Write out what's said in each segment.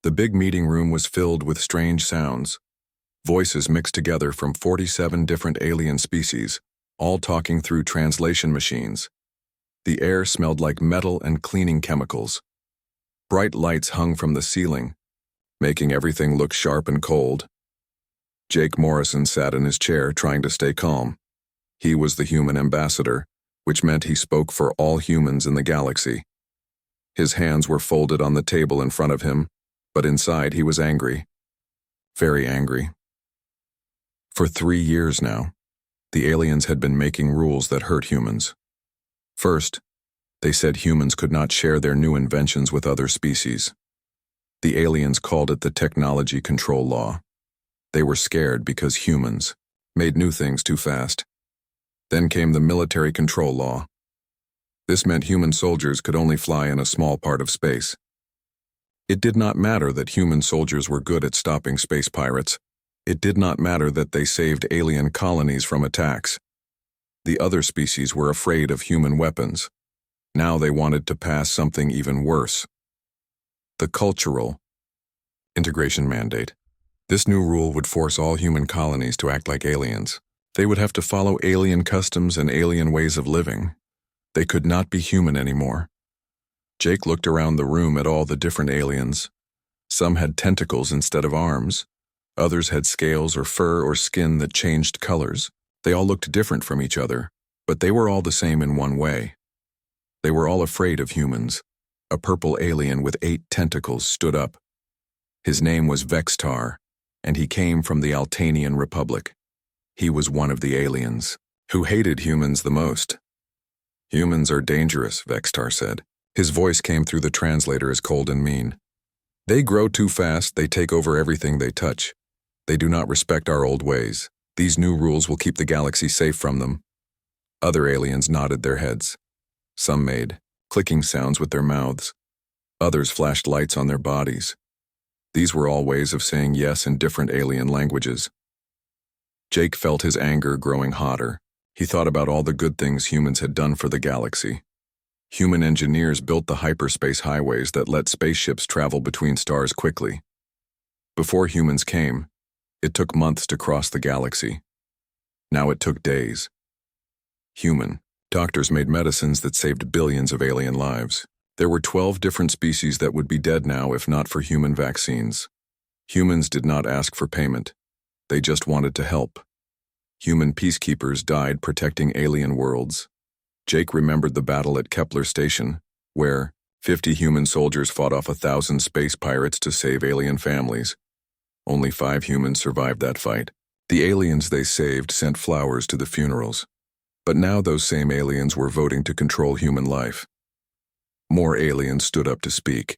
The big meeting room was filled with strange sounds, voices mixed together from 47 different alien species, all talking through translation machines. The air smelled like metal and cleaning chemicals. Bright lights hung from the ceiling, making everything look sharp and cold. Jake Morrison sat in his chair trying to stay calm. He was the human ambassador, which meant he spoke for all humans in the galaxy. His hands were folded on the table in front of him, but inside he was angry. Very angry. For 3 years now, the aliens had been making rules that hurt humans. First, they said humans could not share their new inventions with other species. The aliens called it the Technology Control Law. They were scared because humans made new things too fast. Then came the Military Control Law. This meant human soldiers could only fly in a small part of space. It did not matter that human soldiers were good at stopping space pirates. It did not matter that they saved alien colonies from attacks. The other species were afraid of human weapons. Now they wanted to pass something even worse. The Cultural Integration Mandate. This new rule would force all human colonies to act like aliens. They would have to follow alien customs and alien ways of living. They could not be human anymore. Jake looked around the room at all the different aliens. Some had tentacles instead of arms. Others had scales or fur or skin that changed colors. They all looked different from each other, but they were all the same in one way. They were all afraid of humans. A purple alien with 8 tentacles stood up. His name was Vextar, and he came from the Altanian Republic. He was one of the aliens who hated humans the most. "Humans are dangerous," Vextar said. His voice came through the translator as cold and mean. "They grow too fast, they take over everything they touch. They do not respect our old ways. These new rules will keep the galaxy safe from them." Other aliens nodded their heads. Some made clicking sounds with their mouths. Others flashed lights on their bodies. These were all ways of saying yes in different alien languages. Jake felt his anger growing hotter. He thought about all the good things humans had done for the galaxy. Human engineers built the hyperspace highways that let spaceships travel between stars quickly. Before humans came, it took months to cross the galaxy. Now it took days. Human doctors made medicines that saved billions of alien lives. There were 12 different species that would be dead now if not for human vaccines. Humans did not ask for payment. They just wanted to help. Human peacekeepers died protecting alien worlds. Jake remembered the battle at Kepler Station, where 50 human soldiers fought off 1,000 space pirates to save alien families. Only 5 humans survived that fight. The aliens they saved sent flowers to the funerals. But now those same aliens were voting to control human life. More aliens stood up to speak.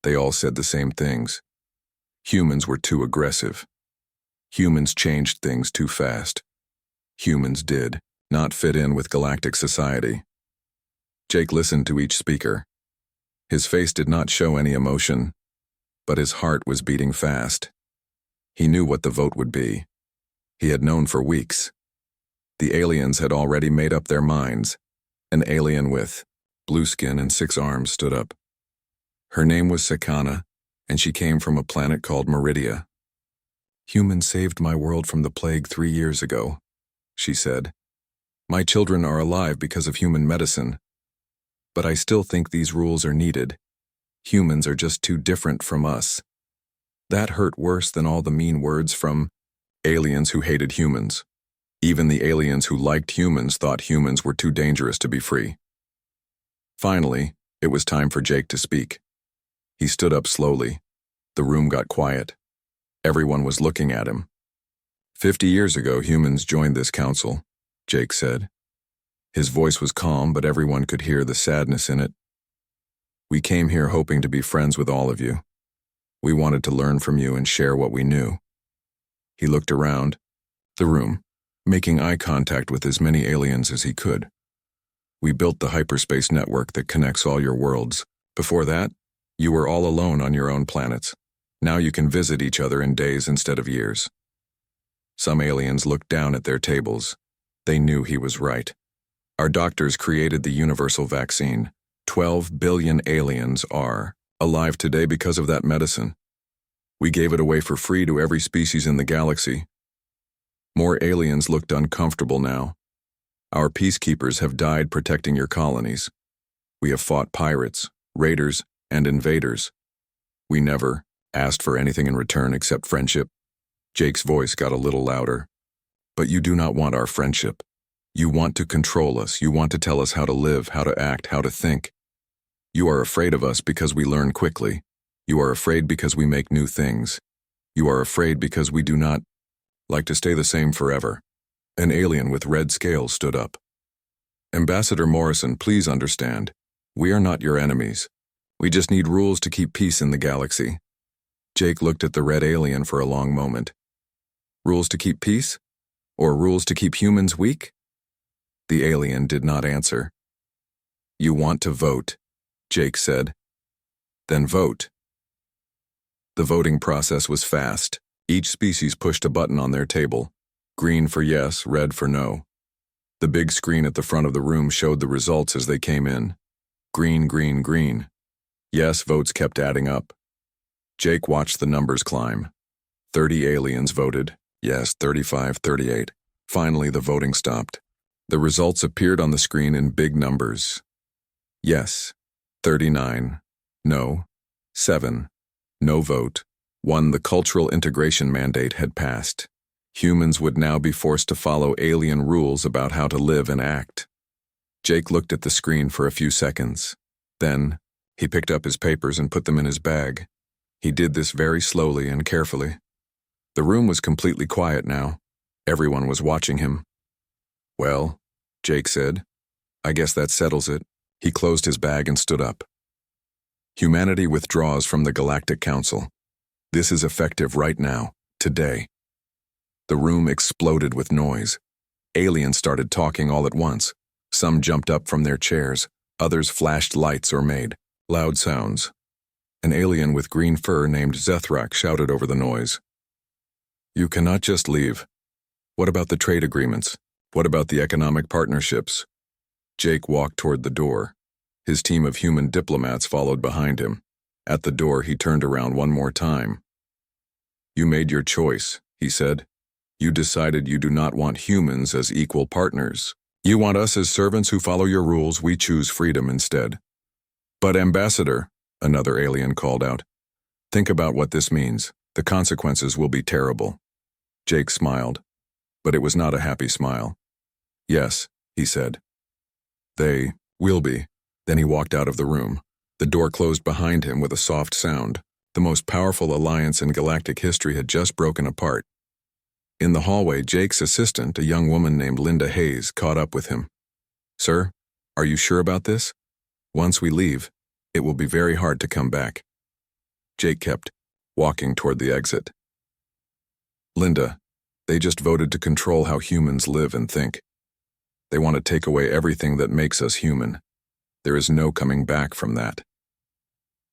They all said the same things. Humans were too aggressive. Humans changed things too fast. Humans did not fit in with galactic society. Jake listened to each speaker. His face did not show any emotion, but his heart was beating fast. He knew what the vote would be. He had known for weeks. The aliens had already made up their minds. An alien with blue skin and 6 arms stood up. Her name was Sakana, and she came from a planet called Meridia. "Humans saved my world from the plague 3 years ago," she said. "My children are alive because of human medicine. But I still think these rules are needed. Humans are just too different from us." That hurt worse than all the mean words from aliens who hated humans. Even the aliens who liked humans thought humans were too dangerous to be free. Finally, it was time for Jake to speak. He stood up slowly. The room got quiet. Everyone was looking at him. 50 years ago, humans joined this council, Jake said. His voice was calm, but everyone could hear the sadness in it. "We came here hoping to be friends with all of you. We wanted to learn from you and share what we knew." He looked around the room, making eye contact with as many aliens as he could. "We built the hyperspace network that connects all your worlds. Before that, you were all alone on your own planets. Now you can visit each other in days instead of years." Some aliens looked down at their tables. They knew he was right. "Our doctors created the universal vaccine. 12 billion aliens are alive today because of that medicine. We gave it away for free to every species in the galaxy. More aliens looked uncomfortable now. Our peacekeepers have died protecting your colonies. We have fought pirates, raiders, and invaders. We never asked for anything in return except friendship. Jake's voice got a little louder. But you do not want our friendship. You want to control us. You want to tell us how to live, how to act, how to think. You are afraid of us because we learn quickly. You are afraid because we make new things. You are afraid because we do not like to stay the same forever. An alien with red scales stood up. Ambassador Morrison, please understand. We are not your enemies. We just need rules to keep peace in the galaxy. Jake looked at the red alien for a long moment. Rules to keep peace? Or rules to keep humans weak? The alien did not answer. You want to vote, Jake said. Then vote. The voting process was fast. Each species pushed a button on their table. Green for yes, red for no. The big screen at the front of the room showed the results as they came in. Green, green, green. Yes votes kept adding up. Jake watched the numbers climb. 30 aliens voted. Yes, 35, 38. Finally, the voting stopped. The results appeared on the screen in big numbers. Yes, 39. No, 7. No vote. 1. The cultural integration mandate had passed. Humans would now be forced to follow alien rules about how to live and act. Jake looked at the screen for a few seconds. Then, he picked up his papers and put them in his bag. He did this very slowly and carefully. The room was completely quiet now. Everyone was watching him. Well, Jake said, I guess that settles it. He closed his bag and stood up. Humanity withdraws from the Galactic Council. This is effective right now, today. The room exploded with noise. Aliens started talking all at once. Some jumped up from their chairs. Others flashed lights or made loud sounds. An alien with green fur named Zethrak shouted over the noise. You cannot just leave. What about the trade agreements? What about the economic partnerships? Jake walked toward the door. His team of human diplomats followed behind him. At the door, he turned around one more time. You made your choice, he said. You decided you do not want humans as equal partners. You want us as servants who follow your rules. We choose freedom instead. But Ambassador, another alien called out, think about what this means. The consequences will be terrible. Jake smiled, but it was not a happy smile. Yes, he said. They will be. Then he walked out of the room. The door closed behind him with a soft sound. The most powerful alliance in galactic history had just broken apart. In the hallway, Jake's assistant, a young woman named Linda Hayes, caught up with him. Sir, are you sure about this? Once we leave, it will be very hard to come back. Jake kept walking toward the exit. Linda, they just voted to control how humans live and think. They want to take away everything that makes us human. There is no coming back from that.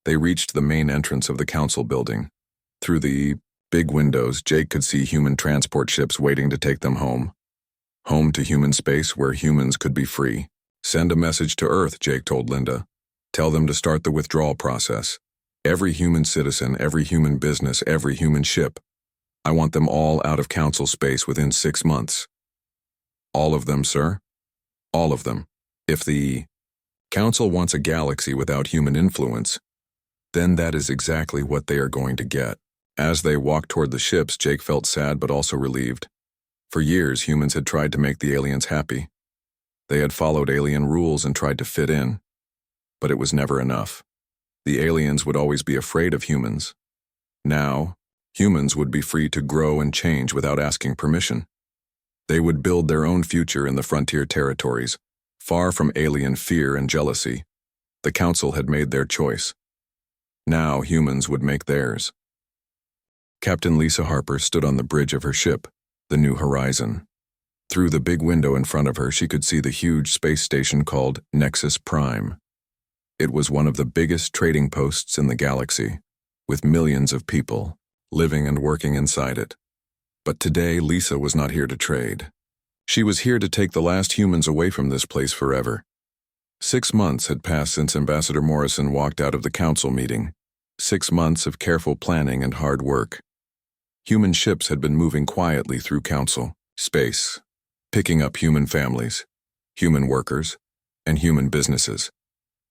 They reached the main entrance of the council building. Through the big windows, Jake could see human transport ships waiting to take them home. Home to human space where humans could be free. Send a message to Earth, Jake told Linda. Tell them to start the withdrawal process. Every human citizen, every human business, every human ship. I want them all out of council space within 6 months. All of them, sir? All of them. If the council wants a galaxy without human influence, then that is exactly what they are going to get. As they walked toward the ships, Jake felt sad but also relieved. For years, humans had tried to make the aliens happy. They had followed alien rules and tried to fit in. But it was never enough. The aliens would always be afraid of humans. Now, humans would be free to grow and change without asking permission. They would build their own future in the frontier territories, far from alien fear and jealousy. The council had made their choice. Now humans would make theirs. Captain Lisa Harper stood on the bridge of her ship, the New Horizon. Through the big window in front of her, she could see the huge space station called Nexus Prime. It was one of the biggest trading posts in the galaxy, with millions of people living and working inside it. But today, Lisa was not here to trade. She was here to take the last humans away from this place forever. 6 months had passed since Ambassador Morrison walked out of the council meeting. 6 months of careful planning and hard work. Human ships had been moving quietly through Council space, picking up human families, human workers, and human businesses.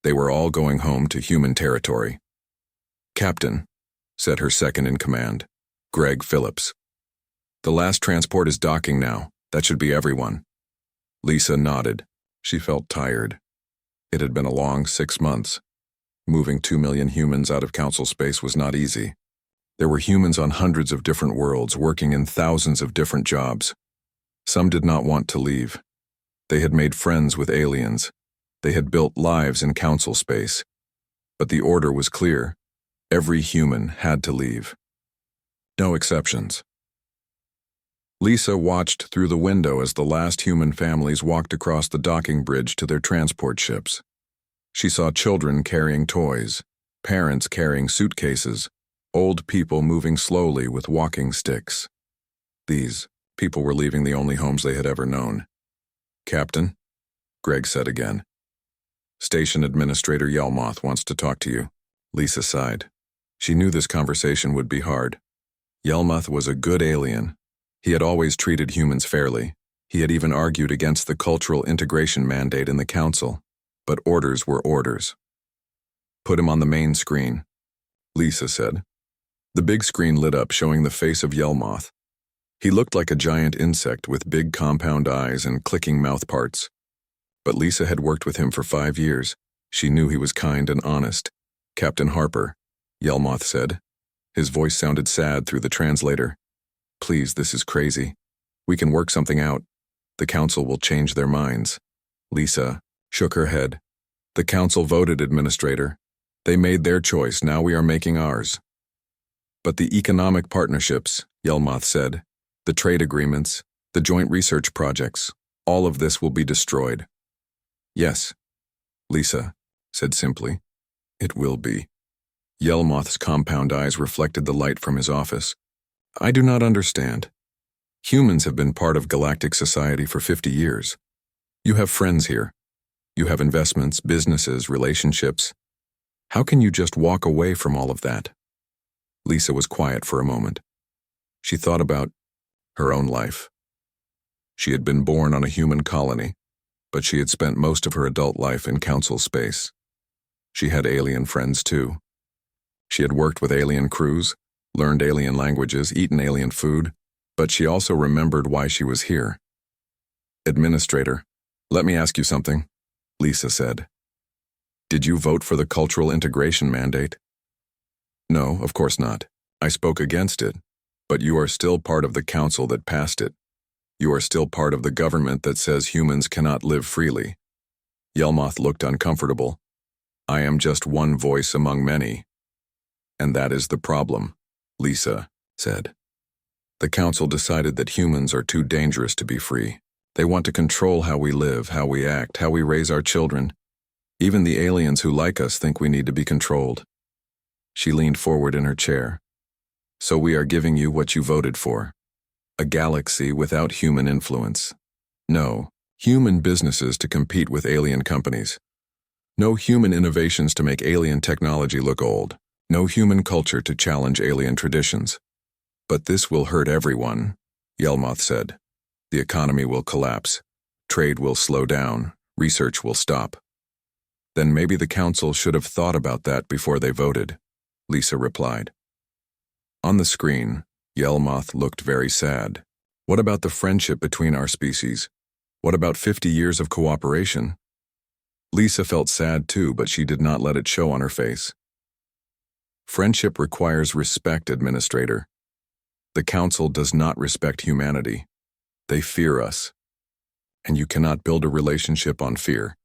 They were all going home to human territory. "Captain," said her second-in-command, Greg Phillips. "The last transport is docking now. That should be everyone." Lisa nodded. She felt tired. It had been a long 6 months. Moving 2 million humans out of Council space was not easy. There were humans on hundreds of different worlds, working in thousands of different jobs. Some did not want to leave. They had made friends with aliens. They had built lives in Council space. But the order was clear. Every human had to leave. No exceptions. Lisa watched through the window as the last human families walked across the docking bridge to their transport ships. She saw children carrying toys, parents carrying suitcases, old people moving slowly with walking sticks. These people were leaving the only homes they had ever known. "Captain," Greg said again. "Station Administrator Yelmoth wants to talk to you." Lisa sighed. She knew this conversation would be hard. Yelmoth was a good alien. He had always treated humans fairly. He had even argued against the cultural integration mandate in the Council. But orders were orders. "Put him on the main screen," Lisa said. The big screen lit up, showing the face of Yelmoth. He looked like a giant insect with big compound eyes and clicking mouth parts. But Lisa had worked with him for 5 years. She knew he was kind and honest. "Captain Harper," Yelmoth said. His voice sounded sad through the translator. "Please, this is crazy. We can work something out. The Council will change their minds." Lisa shook her head. "The Council voted, Administrator. They made their choice, now we are making ours." "But the economic partnerships," Yelmoth said, "the trade agreements, the joint research projects, all of this will be destroyed." "Yes," Lisa said simply. "It will be." Yelmoth's compound eyes reflected the light from his office. "I do not understand. Humans have been part of galactic society for 50 years. You have friends here. You have investments, businesses, relationships. How can you just walk away from all of that?" Lisa was quiet for a moment. She thought about her own life. She had been born on a human colony, but she had spent most of her adult life in Council space. She had alien friends too. She had worked with alien crews, learned alien languages, eaten alien food, but she also remembered why she was here. "Administrator, let me ask you something," Lisa said. "Did you vote for the cultural integration mandate?" "No, of course not. I spoke against it. But you are still part of the Council that passed it. You are still part of the government that says humans cannot live freely." Yelmoth looked uncomfortable. "I am just one voice among many." "And that is the problem," Lisa said. "The Council decided that humans are too dangerous to be free. They want to control how we live, how we act, how we raise our children. Even the aliens who like us think we need to be controlled." She leaned forward in her chair. "So we are giving you what you voted for. A galaxy without human influence. No human businesses to compete with alien companies. No human innovations to make alien technology look old. No human culture to challenge alien traditions. But this will hurt everyone," Yelmoth said. "The economy will collapse. Trade will slow down. Research will stop." "Then maybe the Council should have thought about that before they voted," Lisa replied. On the screen, Yelmoth looked very sad. "What about the friendship between our species? What about 50 years of cooperation?" Lisa felt sad too, but she did not let it show on her face. "Friendship requires respect, Administrator. The Council does not respect humanity. They fear us. And you cannot build a relationship on fear.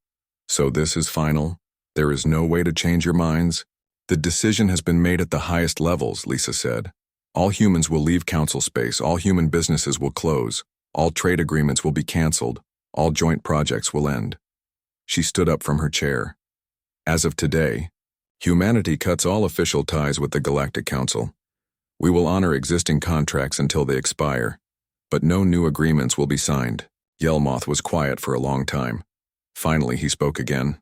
So this is final. There is no way to change your minds. The decision has been made at the highest levels," Lisa said. "All humans will leave Council space. All human businesses will close. All trade agreements will be canceled. All joint projects will end." She stood up from her chair. "As of today, humanity cuts all official ties with the Galactic Council. We will honor existing contracts until they expire, but no new agreements will be signed." Yelmoth was quiet for a long time. Finally, he spoke again.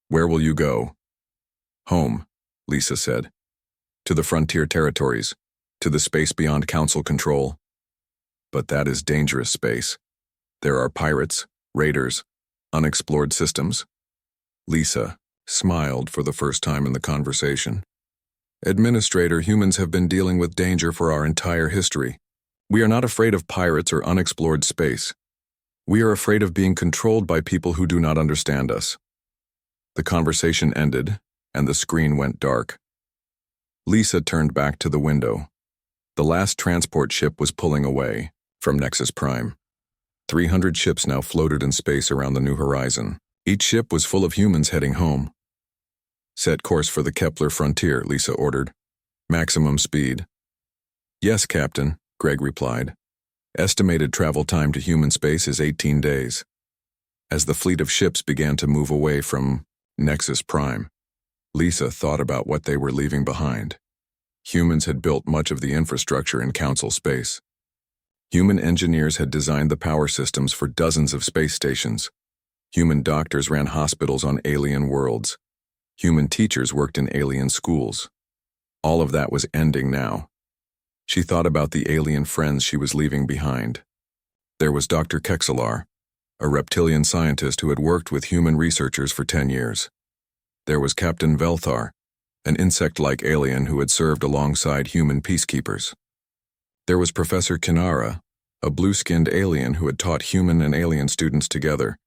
"Where will you go?" "Home," Lisa said. To the frontier territories, to the space beyond council control. But that is dangerous space. There are pirates, raiders, unexplored systems. Lisa smiled for the first time in the conversation. Administrator, humans have been dealing with danger for our entire history. We are not afraid of pirates or unexplored space. We are afraid of being controlled by people who do not understand us. The conversation ended, and the screen went dark. Lisa turned back to the window. The last transport ship was pulling away from Nexus Prime. 300 ships now floated in space around the New Horizon. Each ship was full of humans heading home. Set course for the Kepler frontier, Lisa ordered. Maximum speed. Yes, Captain, Greg replied. Estimated travel time to human space is 18 days. As the fleet of ships began to move away from Nexus Prime, Lisa thought about what they were leaving behind. Humans had built much of the infrastructure in Council space. Human engineers had designed the power systems for dozens of space stations. Human doctors ran hospitals on alien worlds. Human teachers worked in alien schools. All of that was ending now. She thought about the alien friends she was leaving behind. There was Dr. Kexelar, a reptilian scientist who had worked with human researchers for 10 years. There was Captain Velthar, an insect-like alien who had served alongside human peacekeepers. There was Professor Kinara, a blue-skinned alien who had taught human and alien students together.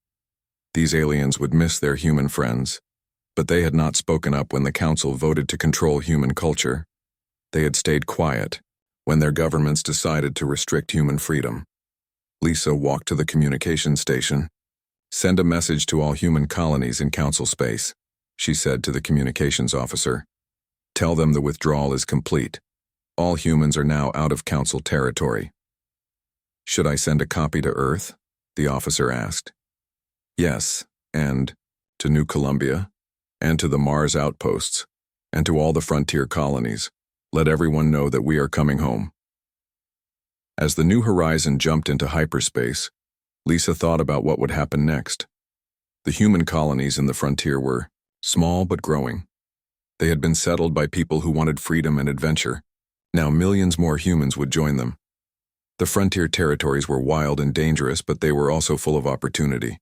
These aliens would miss their human friends, but they had not spoken up when the Council voted to control human culture. They had stayed quiet when their governments decided to restrict human freedom. Lisa walked to the communication station. Send a message to all human colonies in Council space, she said to the communications officer. Tell them the withdrawal is complete. All humans are now out of Council territory. Should I send a copy to Earth? The officer asked. Yes, and to New Columbia, and to the Mars outposts, and to all the frontier colonies. Let everyone know that we are coming home. As the New Horizon jumped into hyperspace, Lisa thought about what would happen next. The human colonies in the frontier were small but growing. They had been settled by people who wanted freedom and adventure. Now millions more humans would join them. The frontier territories were wild and dangerous, but they were also full of opportunity.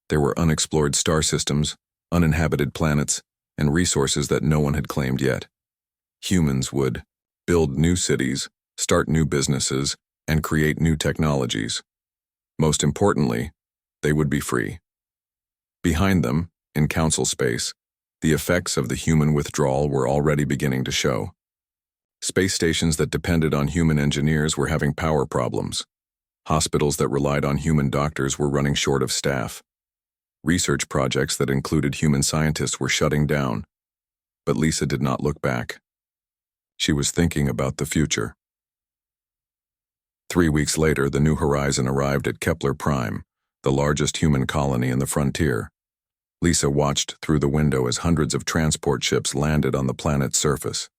There were unexplored star systems, uninhabited planets, and resources that no one had claimed yet. Humans would build new cities, start new businesses, and create new technologies. Most importantly, they would be free. Behind them, in Council space, the effects of the human withdrawal were already beginning to show. Space stations that depended on human engineers were having power problems. Hospitals that relied on human doctors were running short of staff. Research projects that included human scientists were shutting down. But Lisa did not look back. She was thinking about the future. 3 weeks later, the New Horizon arrived at Kepler Prime, the largest human colony in the frontier. Lisa watched through the window as hundreds of transport ships landed on the planet's surface.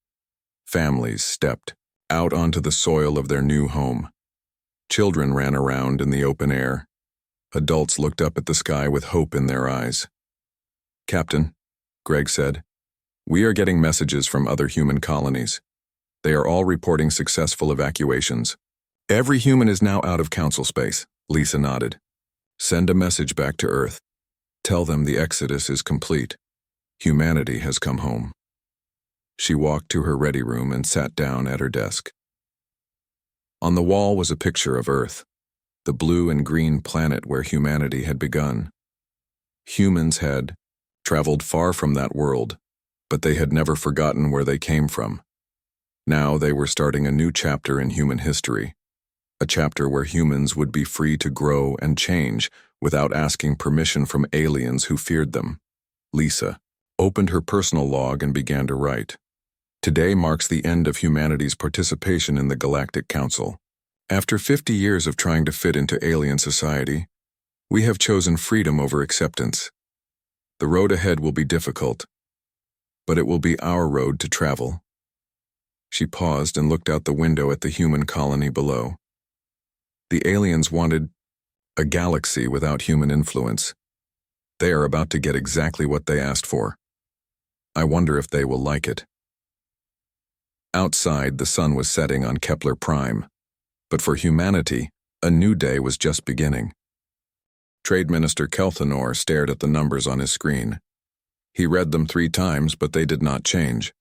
Families stepped out onto the soil of their new home. Children ran around in the open air. Adults looked up at the sky with hope in their eyes. Captain, Greg said, we are getting messages from other human colonies. They are all reporting successful evacuations. Every human is now out of Council space, Lisa nodded. Send a message back to Earth. Tell them the exodus is complete. Humanity has come home. She walked to her ready room and sat down at her desk. On the wall was a picture of Earth, the blue and green planet where humanity had begun. Humans had traveled far from that world, but they had never forgotten where they came from. Now they were starting a new chapter in human history, a chapter where humans would be free to grow and change without asking permission from aliens who feared them. Lisa opened her personal log and began to write. Today marks the end of humanity's participation in the Galactic Council. After 50 years of trying to fit into alien society, we have chosen freedom over acceptance. The road ahead will be difficult, but it will be our road to travel. She paused and looked out the window at the human colony below. The aliens wanted a galaxy without human influence. They are about to get exactly what they asked for. I wonder if they will like it. Outside, the sun was setting on Kepler Prime. But for humanity, a new day was just beginning. Trade Minister Kelthanor stared at the numbers on his screen. He read them 3 times, but they did not change.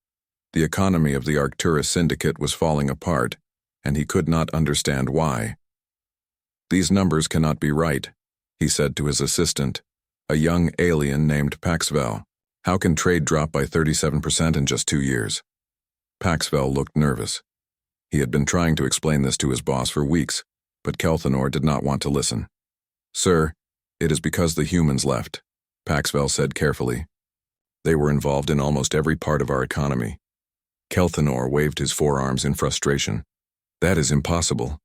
The economy of the Arcturus Syndicate was falling apart, and he could not understand why. "These numbers cannot be right," he said to his assistant, a young alien named Paxvel. "How can trade drop by 37% in just 2 years? Paxvel looked nervous. He had been trying to explain this to his boss for weeks, but Kelthanor did not want to listen. "Sir, it is because the humans left," Paxvel said carefully. "They were involved in almost every part of our economy." Kelthanor waved his forearms in frustration. "That is impossible.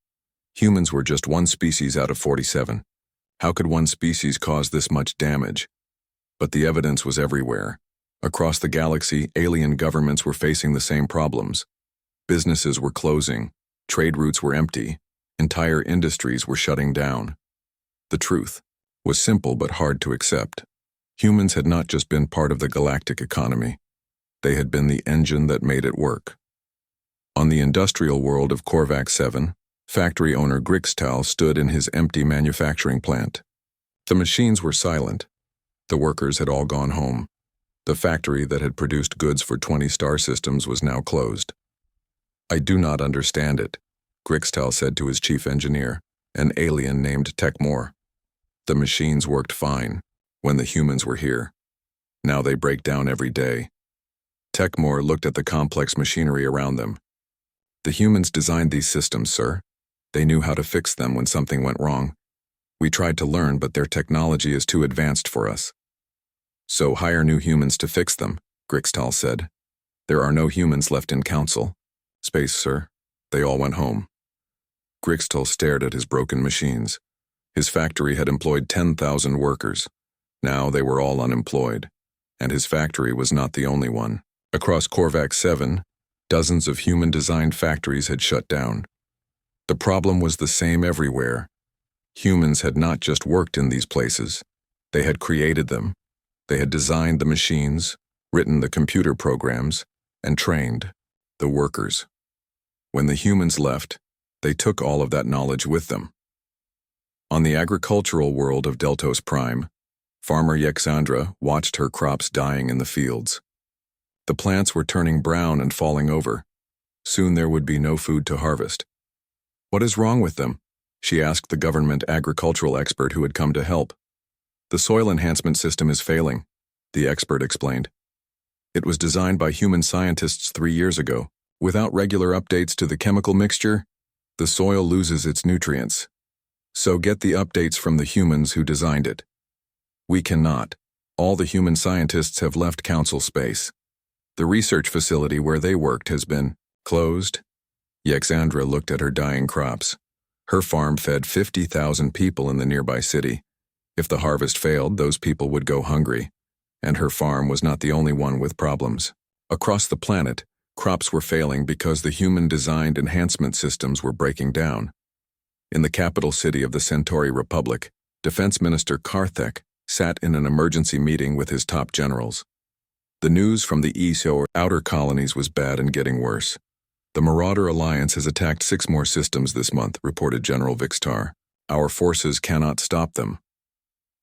Humans were just one species out of 47. How could one species cause this much damage?" But the evidence was everywhere. Across the galaxy, alien governments were facing the same problems. Businesses were closing, trade routes were empty, entire industries were shutting down. The truth was simple but hard to accept. Humans had not just been part of the galactic economy. They had been the engine that made it work. On the industrial world of Korvax 7, factory owner Grixtal stood in his empty manufacturing plant. The machines were silent. The workers had all gone home. The factory that had produced goods for 20 star systems was now closed. "I do not understand it," Grixtal said to his chief engineer, an alien named Tekmor. "The machines worked fine when the humans were here. Now they break down every day." Tekmor looked at the complex machinery around them. "The humans designed these systems, sir. They knew how to fix them when something went wrong. We tried to learn, but their technology is too advanced for us." "So hire new humans to fix them," Grixtal said. "There are no humans left in council. Space, sir. They all went home." Grixtal stared at his broken machines. His factory had employed 10,000 workers. Now they were all unemployed, and his factory was not the only one. Across Korvax 7, dozens of human-designed factories had shut down. The problem was the same everywhere. Humans had not just worked in these places. They had created them. They had designed the machines, written the computer programs, and trained the workers. When the humans left, they took all of that knowledge with them. On the agricultural world of Deltos Prime, farmer Yexandra watched her crops dying in the fields. The plants were turning brown and falling over. Soon there would be no food to harvest. "What is wrong with them?" she asked the government agricultural expert who had come to help. "The soil enhancement system is failing," the expert explained. "It was designed by human scientists 3 years ago. Without regular updates to the chemical mixture, the soil loses its nutrients. So get the updates from the humans who designed it." "We cannot. All the human scientists have left council space. The research facility where they worked has been closed." Yexandra looked at her dying crops. Her farm fed 50,000 people in the nearby city. If the harvest failed, those people would go hungry, and her farm was not the only one with problems. Across the planet, crops were failing because the human-designed enhancement systems were breaking down. In the capital city of the Centauri Republic, Defense Minister Karthek sat in an emergency meeting with his top generals. The news from the ESO or outer colonies was bad and getting worse. "The Marauder Alliance has attacked 6 more systems this month," reported General Vixtar. "Our forces cannot stop them."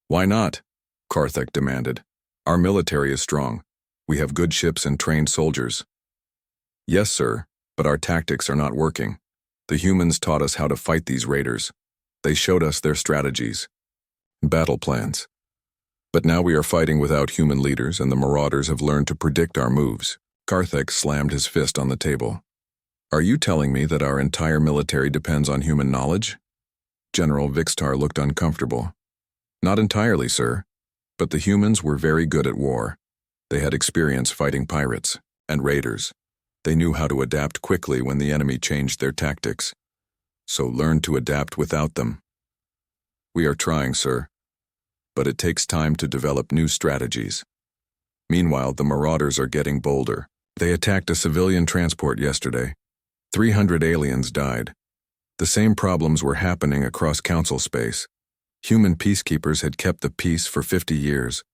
"Why not?" Karthek demanded. "Our military is strong. We have good ships and trained soldiers." "Yes, sir, but our tactics are not working. The humans taught us how to fight these raiders. They showed us their strategies, battle plans. But now we are fighting without human leaders, and the Marauders have learned to predict our moves." Karthek slammed his fist on the table. "Are you telling me that our entire military depends on human knowledge?" General Vixtar looked uncomfortable. "Not entirely, sir, but the humans were very good at war. They had experience fighting pirates and raiders. They knew how to adapt quickly when the enemy changed their tactics. So learn to adapt without them." "We are trying, sir, but it takes time to develop new strategies." Meanwhile, the Marauders are getting bolder. They attacked a civilian transport yesterday. 300 aliens died. The same problems were happening across council space. Human peacekeepers had kept the peace for 50 years.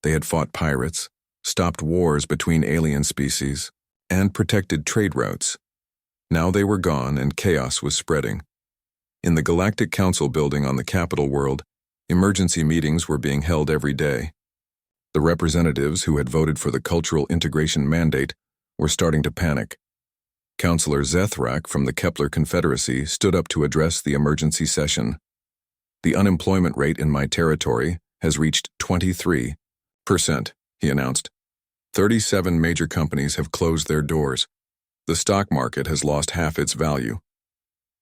They had fought pirates, stopped wars between alien species, and protected trade routes. Now they were gone and chaos was spreading. In the Galactic Council building on the capital world, emergency meetings were being held every day. The representatives who had voted for the cultural integration mandate were starting to panic. Councillor Zethrak from the Kepler Confederacy stood up to address the emergency session. The unemployment rate in my territory has reached 23%, he announced. 37 major companies have closed their doors. The stock market has lost half its value.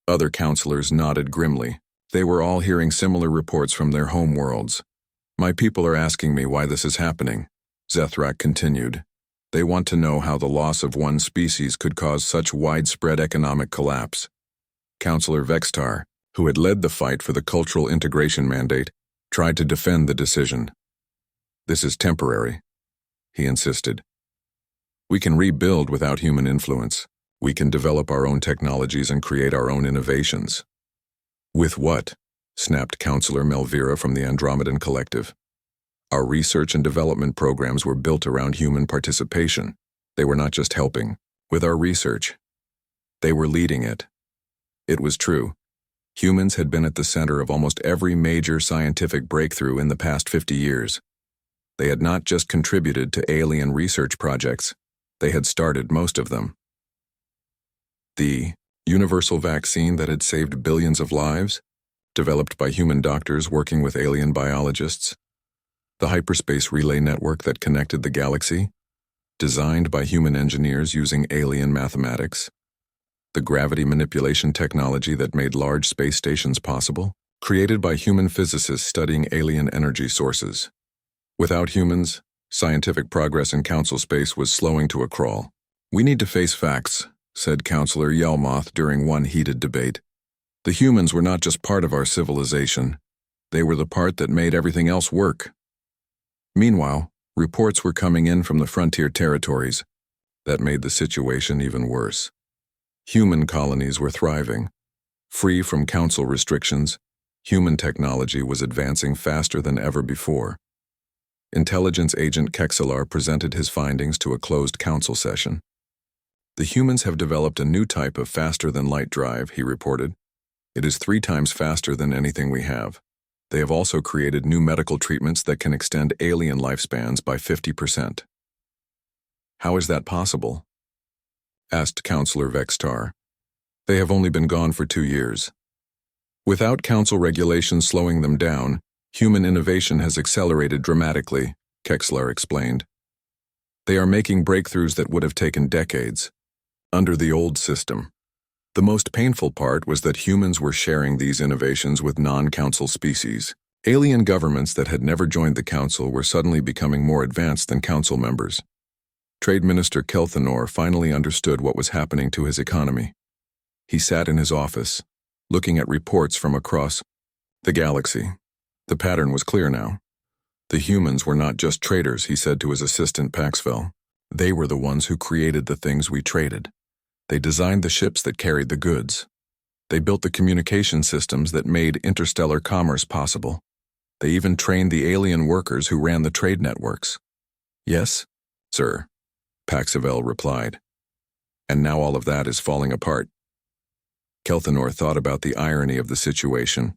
Other councillors nodded grimly. They were all hearing similar reports from their home worlds. My people are asking me why this is happening, Zethrak continued. They want to know how the loss of one species could cause such widespread economic collapse. Councillor Vextar, who had led the fight for the cultural integration mandate, tried to defend the decision. This is temporary, he insisted. We can rebuild without human influence. We can develop our own technologies and create our own innovations. With what? Snapped Councillor Melvira from the Andromedan Collective. Our research and development programs were built around human participation. They were not just helping with our research. They were leading it. It was true. Humans had been at the center of almost every major scientific breakthrough in the past 50 years. They had not just contributed to alien research projects, they had started most of them. The universal vaccine that had saved billions of lives, developed by human doctors working with alien biologists. The hyperspace relay network that connected the galaxy, designed by human engineers using alien mathematics. The gravity manipulation technology that made large space stations possible, created by human physicists studying alien energy sources. Without humans, scientific progress in council space was slowing to a crawl. We need to face facts, said Councillor Yelmoth during one heated debate. The humans were not just part of our civilization. They were the part that made everything else work. Meanwhile, reports were coming in from the frontier territories. That made the situation even worse. Human colonies were thriving. Free from council restrictions, human technology was advancing faster than ever before. Intelligence agent Kexelar presented his findings to a closed council session. The humans have developed a new type of faster-than-light drive, he reported. It is 3 times faster than anything we have. They have also created new medical treatments that can extend alien lifespans by 50%. How is that possible? Asked Councillor Vextar. They have only been gone for 2 years. Without council regulations slowing them down, human innovation has accelerated dramatically, Kexler explained. They are making breakthroughs that would have taken decades. Under the old system. The most painful part was that humans were sharing these innovations with non-council species. Alien governments that had never joined the council were suddenly becoming more advanced than council members. Trade Minister Kelthanor finally understood what was happening to his economy. He sat in his office, looking at reports from across the galaxy. The pattern was clear now. The humans were not just traders, he said to his assistant Paxville. They were the ones who created the things we traded. They designed the ships that carried the goods. They built the communication systems that made interstellar commerce possible. They even trained the alien workers who ran the trade networks. Yes, sir, Paxville replied. And now all of that is falling apart. Kelthanor thought about the irony of the situation.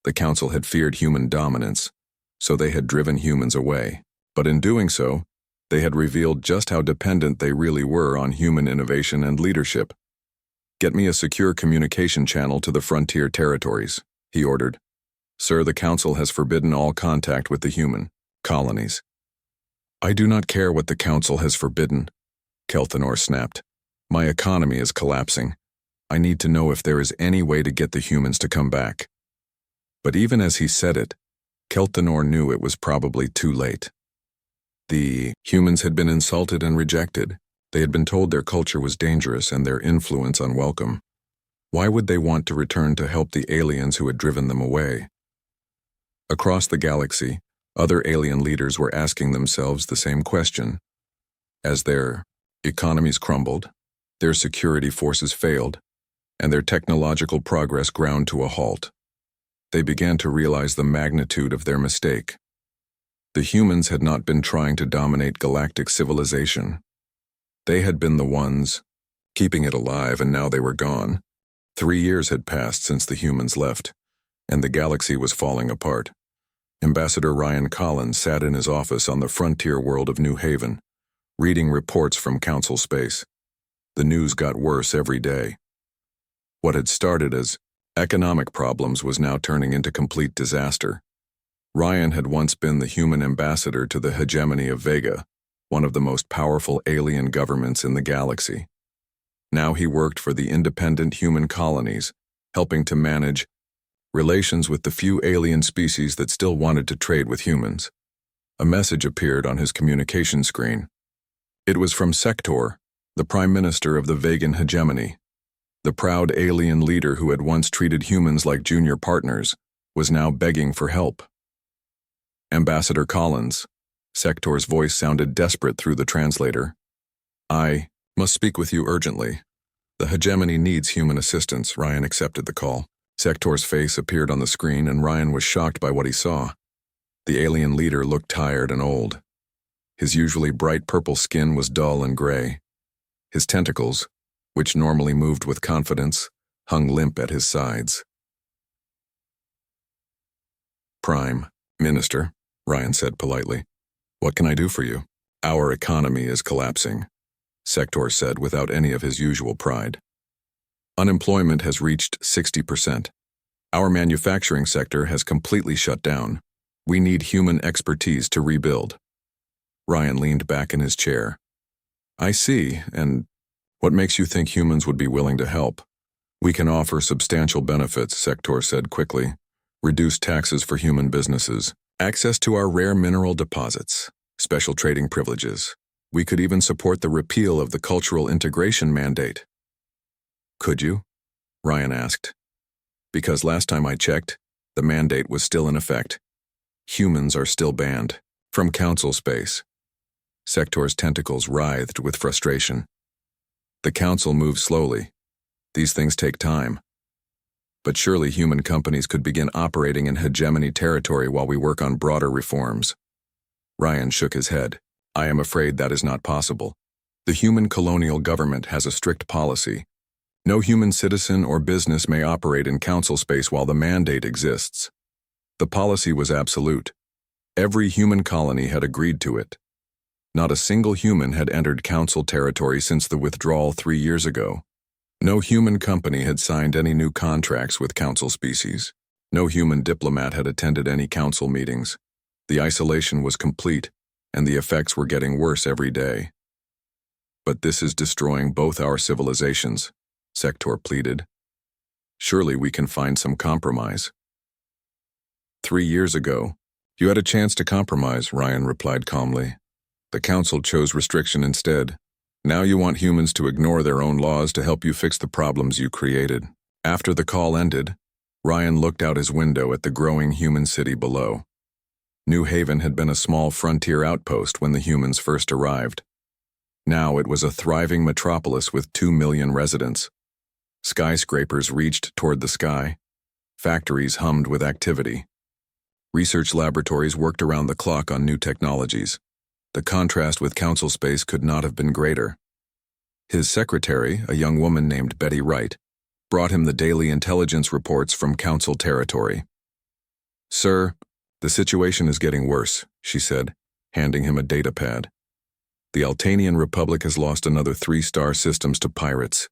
The council had feared human dominance, so they had driven humans away. But in doing so, they had revealed just how dependent they really were on human innovation and leadership. Get me a secure communication channel to the frontier territories, he ordered. Sir, the council has forbidden all contact with the human colonies. I do not care what the council has forbidden, Kelthanor snapped. My economy is collapsing. I need to know if there is any way to get the humans to come back. But even as he said it, Kelthanor knew it was probably too late. The humans had been insulted and rejected. They had been told their culture was dangerous and their influence unwelcome. Why would they want to return to help the aliens who had driven them away? Across the galaxy, other alien leaders were asking themselves the same question. As their economies crumbled, their security forces failed, and their technological progress ground to a halt, they began to realize the magnitude of their mistake. The humans had not been trying to dominate galactic civilization. They had been the ones keeping it alive, and now they were gone. 3 years had passed since the humans left, and the galaxy was falling apart. Ambassador Ryan Collins sat in his office on the frontier world of New Haven, reading reports from Council Space. The news got worse every day. What had started as economic problems was now turning into complete disaster. Ryan had once been the human ambassador to the hegemony of Vega, one of the most powerful alien governments in the galaxy. Now he worked for the independent human colonies, helping to manage relations with the few alien species that still wanted to trade with humans. A message appeared on his communication screen. It was from Sector, the Prime Minister of the Vegan hegemony. The proud alien leader who had once treated humans like junior partners was now begging for help. Ambassador Collins. Sector's voice sounded desperate through the translator. I must speak with you urgently. The hegemony needs human assistance. Ryan accepted the call. Sector's face appeared on the screen, and Ryan was shocked by what he saw. The alien leader looked tired and old. His usually bright purple skin was dull and gray. His tentacles, which normally moved with confidence, hung limp at his sides. Prime Minister, Ryan said politely. What can I do for you? Our economy is collapsing, Sector said without any of his usual pride. Unemployment has reached 60%. Our manufacturing sector has completely shut down. We need human expertise to rebuild. Ryan leaned back in his chair. I see, and what makes you think humans would be willing to help? We can offer substantial benefits, Sector said quickly. Reduced taxes for human businesses, access to our rare mineral deposits, special trading privileges. We could even support the repeal of the cultural integration mandate. Could you? Ryan asked. Because last time I checked, the mandate was still in effect. Humans are still banned from Council Space. Sector's tentacles writhed with frustration. The Council moves slowly. These things take time. But surely human companies could begin operating in hegemony territory while we work on broader reforms. Ryan shook his head. I am afraid that is not possible. The human colonial government has a strict policy. No human citizen or business may operate in Council Space while the mandate exists. The policy was absolute. Every human colony had agreed to it. Not a single human had entered Council territory since the withdrawal 3 years ago. No human company had signed any new contracts with Council species. No human diplomat had attended any Council meetings. The isolation was complete, and the effects were getting worse every day. But this is destroying both our civilizations, Sector pleaded. Surely we can find some compromise. 3 years ago, you had a chance to compromise, Ryan replied calmly. The Council chose restriction instead. Now you want humans to ignore their own laws to help you fix the problems you created. After the call ended, Ryan looked out his window at the growing human city below. New Haven had been a small frontier outpost when the humans first arrived. Now it was a thriving metropolis with 2 million residents. Skyscrapers reached toward the sky. Factories hummed with activity. Research laboratories worked around the clock on new technologies. The contrast with Council Space could not have been greater. His secretary, a young woman named Betty Wright, brought him the daily intelligence reports from Council territory. Sir, the situation is getting worse, she said, handing him a data pad. The Altanian Republic has lost another 3-star systems to pirates.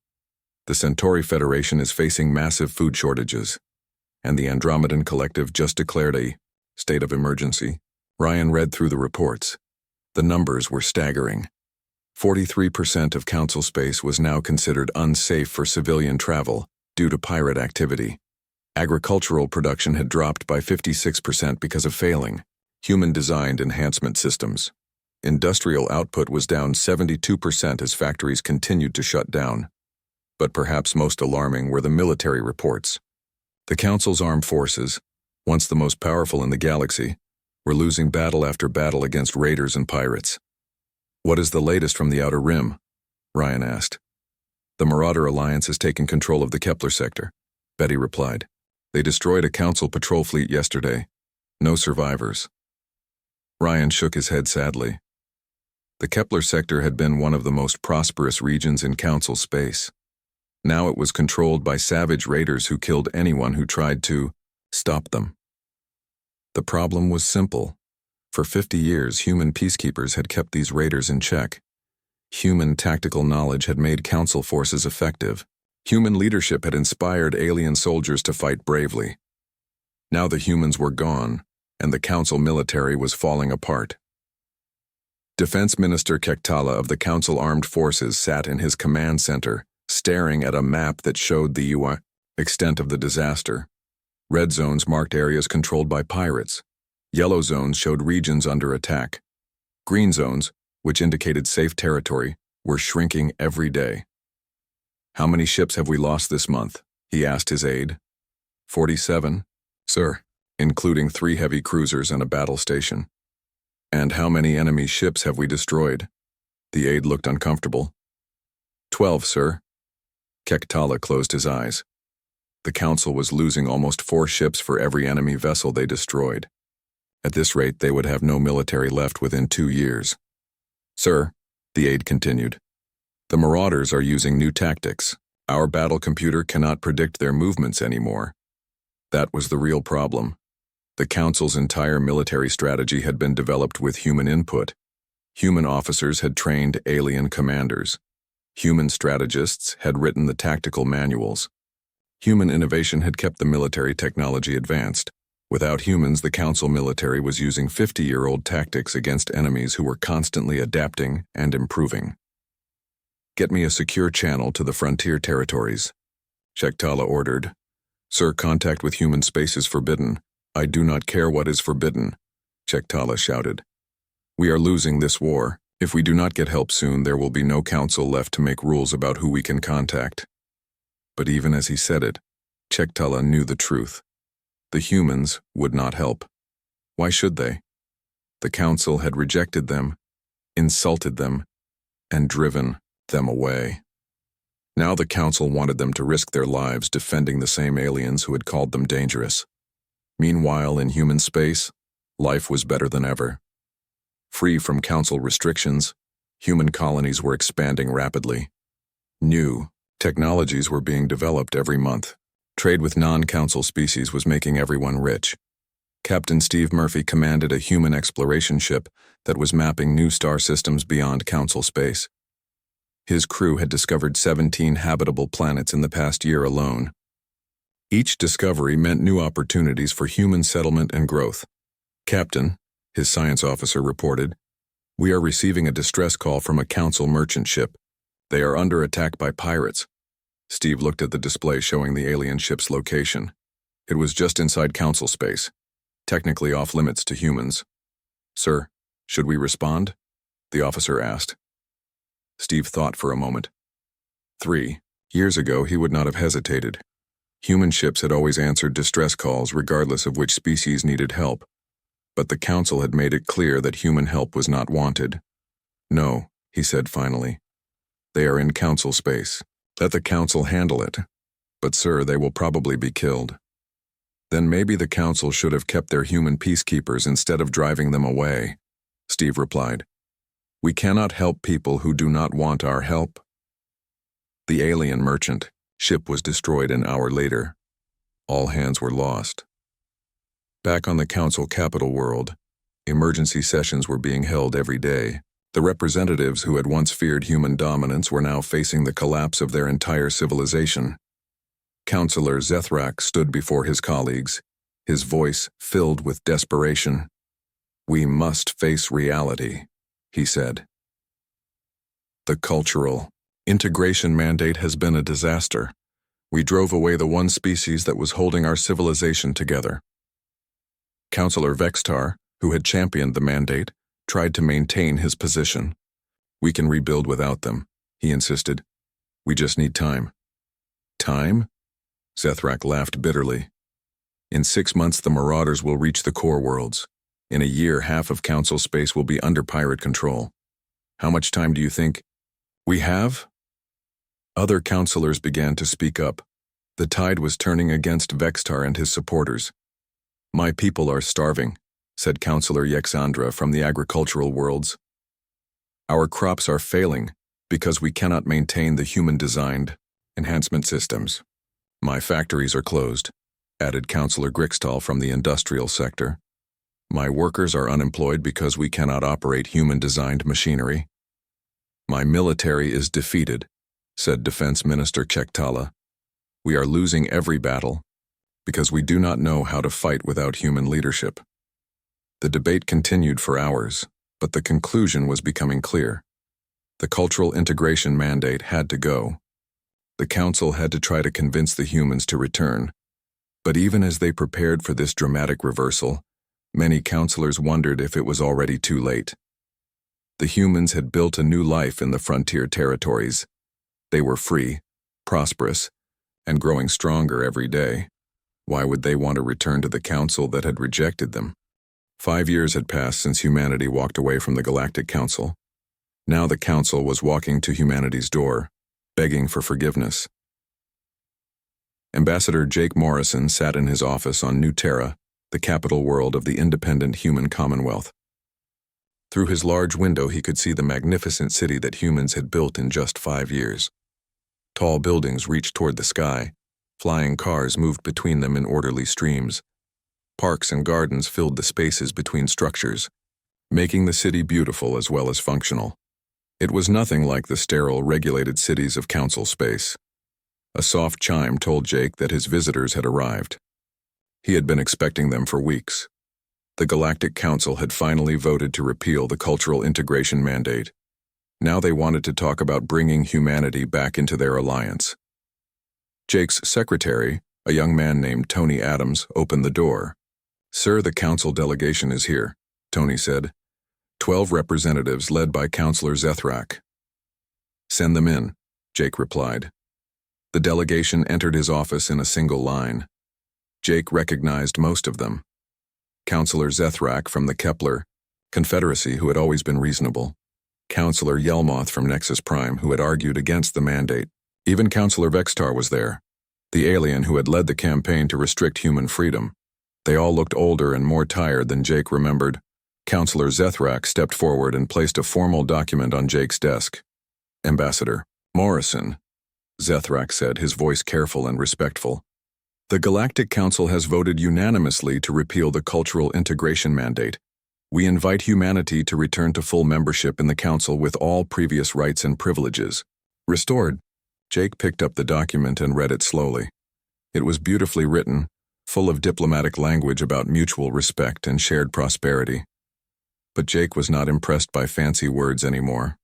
The Centauri Federation is facing massive food shortages. And the Andromedan Collective just declared a state of emergency. Ryan read through the reports. The numbers were staggering. 43% of Council Space was now considered unsafe for civilian travel due to pirate activity. Agricultural production had dropped by 56% because of failing human-designed enhancement systems. Industrial output was down 72% as factories continued to shut down. But perhaps most alarming were the military reports. The Council's armed forces, once the most powerful in the galaxy, were losing battle after battle against raiders and pirates. What is the latest from the Outer Rim? Ryan asked. The Marauder Alliance has taken control of the Kepler sector, Betty replied. They destroyed a Council patrol fleet yesterday. No survivors. Ryan shook his head sadly. The Kepler sector had been one of the most prosperous regions in Council space. Now it was controlled by savage raiders who killed anyone who tried to stop them. The problem was simple. For 50 years, human peacekeepers had kept these raiders in check. Human tactical knowledge had made Council forces effective. Human leadership had inspired alien soldiers to fight bravely. Now the humans were gone, and the Council military was falling apart. Defense Minister Kektala of the Council Armed Forces sat in his command center, staring at a map that showed the extent of the disaster. Red zones marked areas controlled by pirates. Yellow zones showed regions under attack. Green zones, which indicated safe territory, were shrinking every day. "How many ships have we lost this month?" he asked his aide. 47, sir, including 3 heavy cruisers and a battle station. "And how many enemy ships have we destroyed?" The aide looked uncomfortable. 12, sir. Kektala closed his eyes. The Council was losing almost 4 ships for every enemy vessel they destroyed. At this rate, they would have no military left within 2 years. "Sir," the aide continued, "the Marauders are using new tactics. Our battle computer cannot predict their movements anymore." That was the real problem. The Council's entire military strategy had been developed with human input. Human officers had trained alien commanders. Human strategists had written the tactical manuals. Human innovation had kept the military technology advanced. Without humans, the Council military was using 50-year-old tactics against enemies who were constantly adapting and improving. "Get me a secure channel to the frontier territories," Kektala ordered. "Sir, contact with human space is forbidden." "I do not care what is forbidden," Kektala shouted. "We are losing this war. If we do not get help soon, there will be no Council left to make rules about who we can contact." But even as he said it, Kektala knew the truth. The humans would not help. Why should they? The Council had rejected them, insulted them, and driven them away. Now the Council wanted them to risk their lives defending the same aliens who had called them dangerous. Meanwhile, in human space, life was better than ever. Free from Council restrictions, human colonies were expanding rapidly. New technologies were being developed every month. Trade with non-Council species was making everyone rich. Captain Steve Murphy commanded a human exploration ship that was mapping new star systems beyond Council space. His crew had discovered 17 habitable planets in the past year alone. Each discovery meant new opportunities for human settlement and growth. "Captain," his science officer reported, "we are receiving a distress call from a Council merchant ship. They are under attack by pirates." Steve looked at the display showing the alien ship's location. It was just inside Council space, technically off limits to humans. "Sir, should we respond?" the officer asked. Steve thought for a moment. 3 years ago, he would not have hesitated. Human ships had always answered distress calls regardless of which species needed help. But the Council had made it clear that human help was not wanted. "No," he said finally. "They are in Council space. Let the Council handle it. But sir, they will probably be killed." "Then maybe the Council should have kept their human peacekeepers instead of driving them away," Steve replied. "We cannot help people who do not want our help." The alien merchant ship was destroyed an hour later. All hands were lost. Back on the Council capital world, emergency sessions were being held every day. The representatives who had once feared human dominance were now facing the collapse of their entire civilization. Councillor Zethrak stood before his colleagues, his voice filled with desperation. "We must face reality," he said. "The cultural integration mandate has been a disaster. We drove away the one species that was holding our civilization together." Councillor Vextar, who had championed the mandate, tried to maintain his position. "We can rebuild without them," he insisted. "We just need time." "Time?" Zethrak laughed bitterly. "In 6 months, the Marauders will reach the core worlds. In a year, half of Council space will be under pirate control. How much time do you think we have?" Other councillors began to speak up. The tide was turning against Vextar and his supporters. "My people are starving," said Councillor Yexandra from the agricultural worlds. Our crops are failing because we cannot maintain the human-designed enhancement systems. My factories are closed, added Councillor Grixtall from the industrial sector. My workers are unemployed because we cannot operate human-designed machinery. My military is defeated, said Defense Minister Chektala. We are losing every battle because we do not know how to fight without human leadership. The debate continued for hours, but the conclusion was becoming clear. The cultural integration mandate had to go. The council had to try to convince the humans to return. But even as they prepared for this dramatic reversal, many councillors wondered if it was already too late. The humans had built a new life in the frontier territories. They were free, prosperous, and growing stronger every day. Why would they want to return to the council that had rejected them? 5 years had passed since humanity walked away from the Galactic Council. Now the council was walking to humanity's door, begging for forgiveness. Ambassador Jake Morrison sat in his office on New Terra, the capital world of the independent human commonwealth. Through his large window he could see the magnificent city that humans had built in just 5 years. Tall buildings reached toward the sky. Flying cars moved between them in orderly streams. Parks and gardens filled the spaces between structures, making the city beautiful as well as functional. It was nothing like the sterile, regulated cities of council space. A soft chime told Jake that his visitors had arrived. He had been expecting them for weeks. The Galactic Council had finally voted to repeal the cultural integration mandate. Now they wanted to talk about bringing humanity back into their alliance. Jake's secretary, a young man named Tony Adams, opened the door. "Sir, the council delegation is here," Tony said. 12 representatives led by Councillor Zethrak. "Send them in," Jake replied. The delegation entered his office in a single line. Jake recognized most of them. Councillor Zethrak from the Kepler Confederacy, who had always been reasonable. Councillor Yelmoth from Nexus Prime, who had argued against the mandate. Even Councillor Vextar was there, the alien who had led the campaign to restrict human freedom. They all looked older and more tired than Jake remembered. Councillor Zethrak stepped forward and placed a formal document on Jake's desk. "Ambassador Morrison," Zethrak said, his voice careful and respectful. "The Galactic Council has voted unanimously to repeal the cultural integration mandate. We invite humanity to return to full membership in the Council with all previous rights and privileges restored." Jake picked up the document and read it slowly. It was beautifully written, full of diplomatic language about mutual respect and shared prosperity. But Jake was not impressed by fancy words anymore.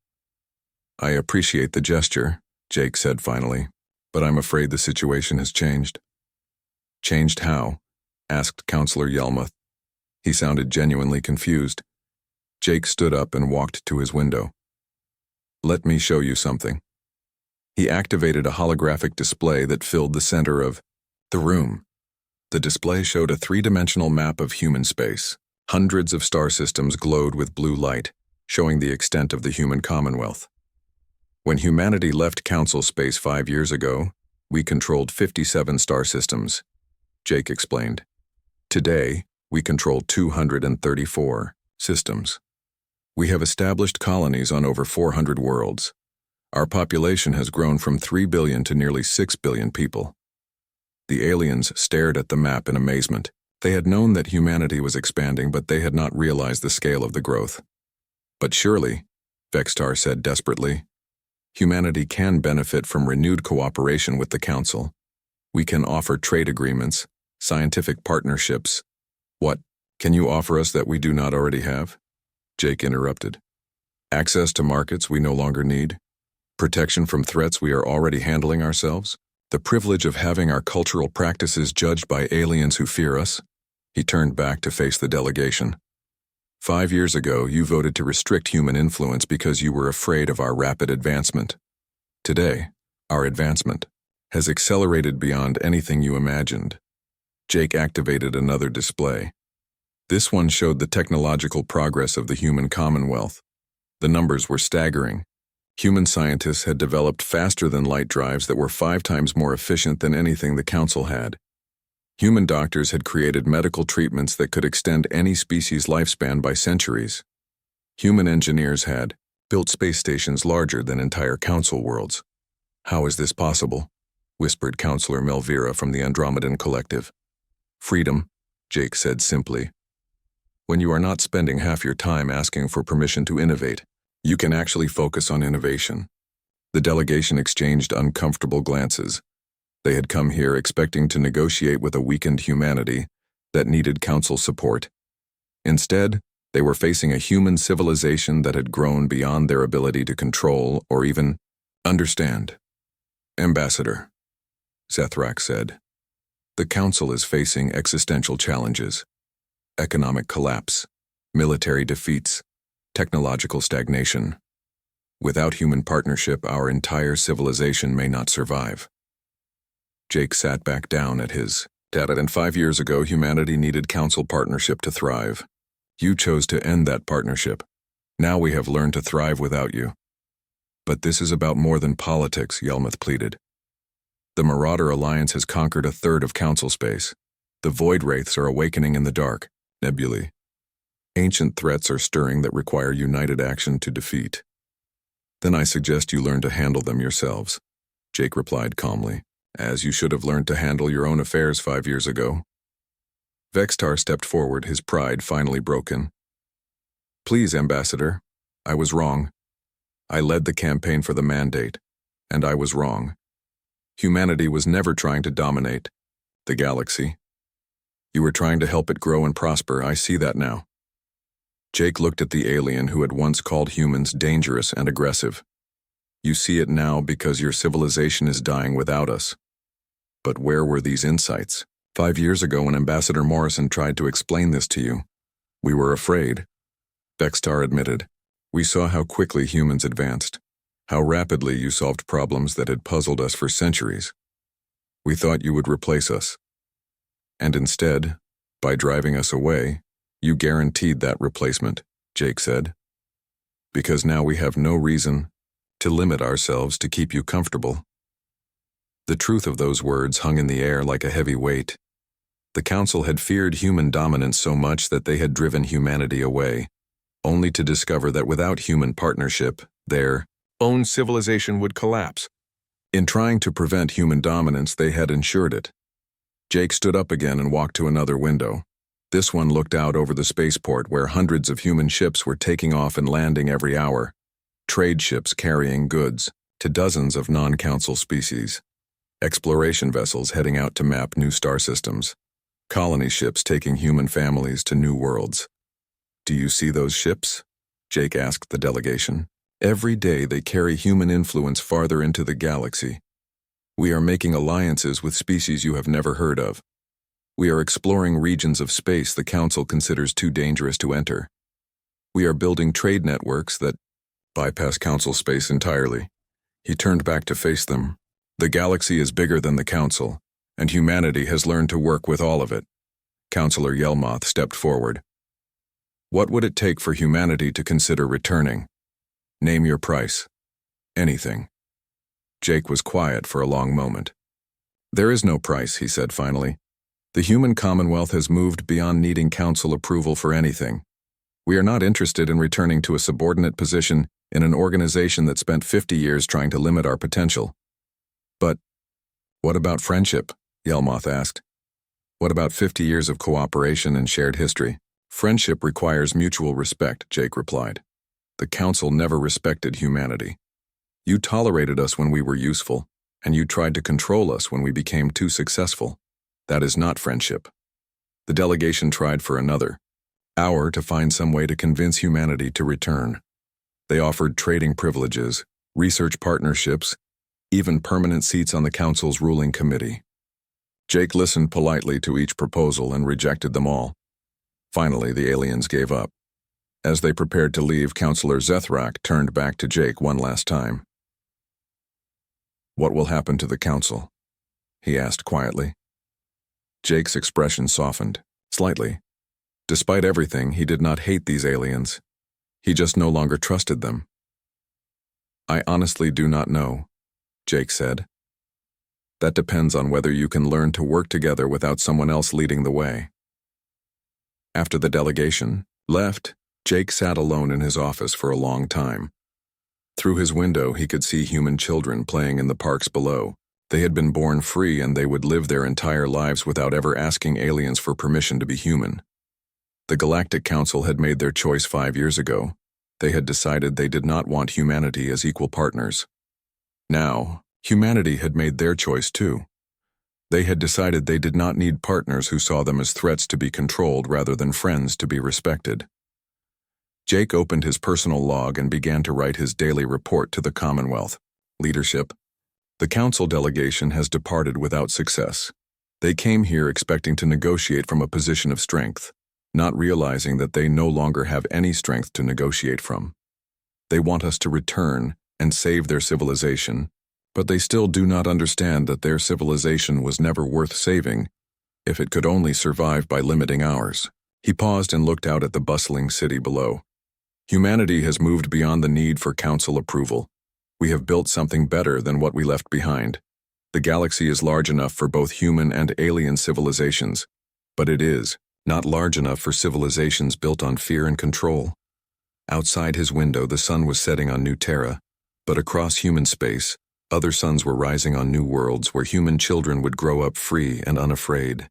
"I appreciate the gesture," Jake said finally, "but I'm afraid the situation has changed." "Changed how?" asked Councillor Yelmoth. He sounded genuinely confused. Jake stood up and walked to his window. "Let me show you something." He activated a holographic display that filled the center of the room. The display showed a three-dimensional map of human space. Hundreds of star systems glowed with blue light, showing the extent of the human commonwealth. When humanity left council space 5 years ago, we controlled 57 star systems, Jake explained. Today, we control 234 systems. We have established colonies on over 400 worlds. Our population has grown from 3 billion to nearly 6 billion people. The aliens stared at the map in amazement. They had known that humanity was expanding, but they had not realized the scale of the growth. "But surely," Vextar said desperately, "humanity can benefit from renewed cooperation with the Council. We can offer trade agreements, scientific partnerships." "What can you offer us that we do not already have?" Jake interrupted. "Access to markets we no longer need? Protection from threats we are already handling ourselves? The privilege of having our cultural practices judged by aliens who fear us?" He turned back to face the delegation. 5 years ago, you voted to restrict human influence because you were afraid of our rapid advancement. Today, our advancement has accelerated beyond anything you imagined. Jake activated another display. This one showed the technological progress of the human commonwealth. The numbers were staggering. Human scientists had developed faster than light drives that were 5 times more efficient than anything the Council had. Human doctors had created medical treatments that could extend any species' lifespan by centuries. Human engineers had built space stations larger than entire council worlds. How is this possible? Whispered Counselor Melvira from the Andromedan Collective. Freedom, Jake said simply. When you are not spending half your time asking for permission to innovate, you can actually focus on innovation. The delegation exchanged uncomfortable glances. They had come here expecting to negotiate with a weakened humanity that needed council support. Instead, they were facing a human civilization that had grown beyond their ability to control or even understand. Ambassador, Zethrak said, the council is facing existential challenges. Economic collapse, military defeats, technological stagnation. Without human partnership, our entire civilization may not survive. Jake sat back down at his data, and 5 years ago humanity needed council partnership to thrive. You chose to end that partnership. Now we have learned to thrive without you. But this is about more than politics, Yelmuth pleaded. The Marauder Alliance has conquered a third of council space. The Void Wraiths are awakening in the dark, nebulae. Ancient threats are stirring that require united action to defeat. Then I suggest you learn to handle them yourselves, Jake replied calmly, as you should have learned to handle your own affairs 5 years ago. Vextar stepped forward, his pride finally broken. Please, Ambassador, I was wrong. I led the campaign for the mandate, and I was wrong. Humanity was never trying to dominate the galaxy. You were trying to help it grow and prosper, I see that now. Jake looked at the alien who had once called humans dangerous and aggressive. You see it now because your civilization is dying without us. But where were these insights? 5 years ago when Ambassador Morrison tried to explain this to you, we were afraid. Vextar admitted. We saw how quickly humans advanced, how rapidly you solved problems that had puzzled us for centuries. We thought you would replace us. And instead, by driving us away, you guaranteed that replacement, Jake said. Because now we have no reason to limit ourselves to keep you comfortable. The truth of those words hung in the air like a heavy weight. The Council had feared human dominance so much that they had driven humanity away, only to discover that without human partnership, their own civilization would collapse. In trying to prevent human dominance, they had ensured it. Jake stood up again and walked to another window. This one looked out over the spaceport where hundreds of human ships were taking off and landing every hour. Trade ships carrying goods to dozens of non-council species. Exploration vessels heading out to map new star systems. Colony ships taking human families to new worlds. Do you see those ships? Jake asked the delegation. Every day they carry human influence farther into the galaxy. We are making alliances with species you have never heard of. We are exploring regions of space the Council considers too dangerous to enter. We are building trade networks that bypass Council space entirely. He turned back to face them. The galaxy is bigger than the Council, and humanity has learned to work with all of it. Counselor Yelmoth stepped forward. What would it take for humanity to consider returning? Name your price. Anything. Jake was quiet for a long moment. There is no price, he said finally. The human commonwealth has moved beyond needing council approval for anything. We are not interested in returning to a subordinate position in an organization that spent 50 years trying to limit our potential. But what about friendship? Yelmoth asked. What about 50 years of cooperation and shared history? Friendship requires mutual respect, Jake replied. The Council never respected humanity. You tolerated us when we were useful, and you tried to control us when we became too successful. That is not friendship. The delegation tried for another hour to find some way to convince humanity to return. They offered trading privileges, research partnerships, even permanent seats on the Council's ruling committee. Jake listened politely to each proposal and rejected them all. Finally, the aliens gave up. As they prepared to leave, Counselor Zethrak turned back to Jake one last time. What will happen to the Council? He asked quietly. Jake's expression softened, slightly. Despite everything, he did not hate these aliens. He just no longer trusted them. I honestly do not know, Jake said. That depends on whether you can learn to work together without someone else leading the way. After the delegation left, Jake sat alone in his office for a long time, Through his window, he could see human children playing in the parks below. They had been born free and they would live their entire lives without ever asking aliens for permission to be human. The Galactic Council had made their choice 5 years ago. They had decided they did not want humanity as equal partners. Now, humanity had made their choice too. They had decided they did not need partners who saw them as threats to be controlled rather than friends to be respected. Jake opened his personal log and began to write his daily report to the Commonwealth. Leadership. The Council delegation has departed without success. They came here expecting to negotiate from a position of strength, not realizing that they no longer have any strength to negotiate from. They want us to return and save their civilization, but they still do not understand that their civilization was never worth saving if it could only survive by limiting ours. He paused and looked out at the bustling city below. Humanity has moved beyond the need for council approval. We have built something better than what we left behind. The galaxy is large enough for both human and alien civilizations, but it is not large enough for civilizations built on fear and control. Outside his window, the sun was setting on New Terra, but across human space, other suns were rising on new worlds where human children would grow up free and unafraid.